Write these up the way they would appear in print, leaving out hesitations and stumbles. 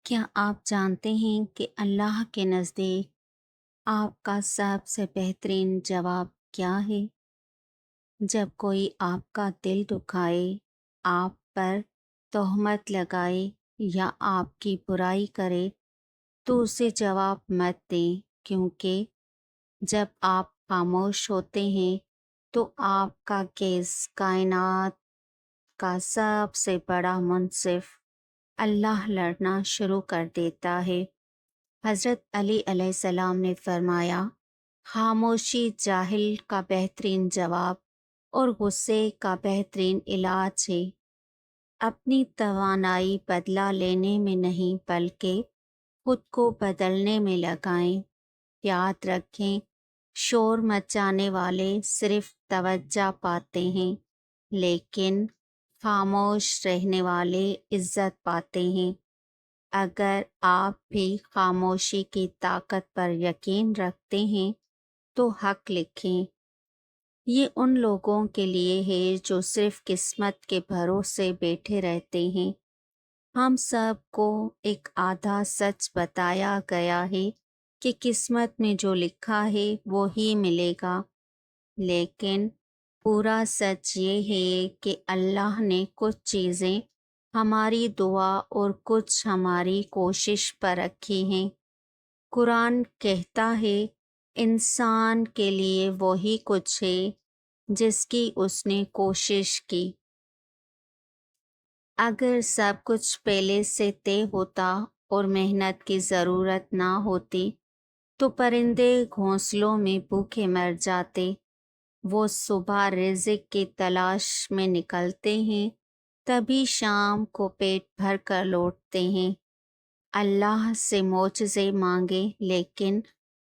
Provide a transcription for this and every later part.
کیا آپ جانتے ہیں کہ اللہ کے نزدیک آپ کا سب سے بہترین جواب کیا ہے؟ جب کوئی آپ کا دل دکھائے، آپ پر تہمت لگائے یا آپ کی برائی کرے تو اسے جواب مت دیں، کیونکہ جب آپ خاموش ہوتے ہیں تو آپ کا کیس کائنات کا سب سے بڑا منصف اللہ لڑنا شروع کر دیتا ہے۔ حضرت علی علیہ السلام نے فرمایا، خاموشی جاہل کا بہترین جواب اور غصے کا بہترین علاج ہے۔ اپنی توانائی بدلہ لینے میں نہیں بلکہ خود کو بدلنے میں لگائیں۔ یاد رکھیں، شور مچانے والے صرف توجہ پاتے ہیں، لیکن خاموش رہنے والے عزت پاتے ہیں۔ اگر آپ بھی خاموشی کی طاقت پر یقین رکھتے ہیں تو حق لکھیں۔ یہ ان لوگوں کے لیے ہے جو صرف قسمت کے بھروسے بیٹھے رہتے ہیں۔ ہم سب کو ایک آدھا سچ بتایا گیا ہے کہ قسمت میں جو لکھا ہے وہی ملے گا، لیکن پورا سچ یہ ہے کہ اللہ نے کچھ چیزیں ہماری دعا اور کچھ ہماری کوشش پر رکھی ہیں۔ قرآن کہتا ہے، انسان کے لیے وہی کچھ ہے جس کی اس نے کوشش کی۔ اگر سب کچھ پہلے سے طے ہوتا اور محنت کی ضرورت نہ ہوتی تو پرندے گھونسلوں میں بھوکے مر جاتے۔ وہ صبح رزق کی تلاش میں نکلتے ہیں، تبھی شام کو پیٹ بھر کر لوٹتے ہیں۔ اللہ سے معجزے مانگیں، لیکن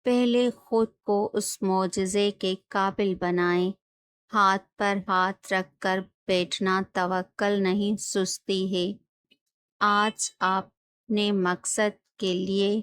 پہلے خود کو اس معجزے کے قابل بنائیں۔ ہاتھ پر ہاتھ رکھ کر بیٹھنا توکل نہیں، سستی ہے۔ آج آپ نے مقصد کے لیے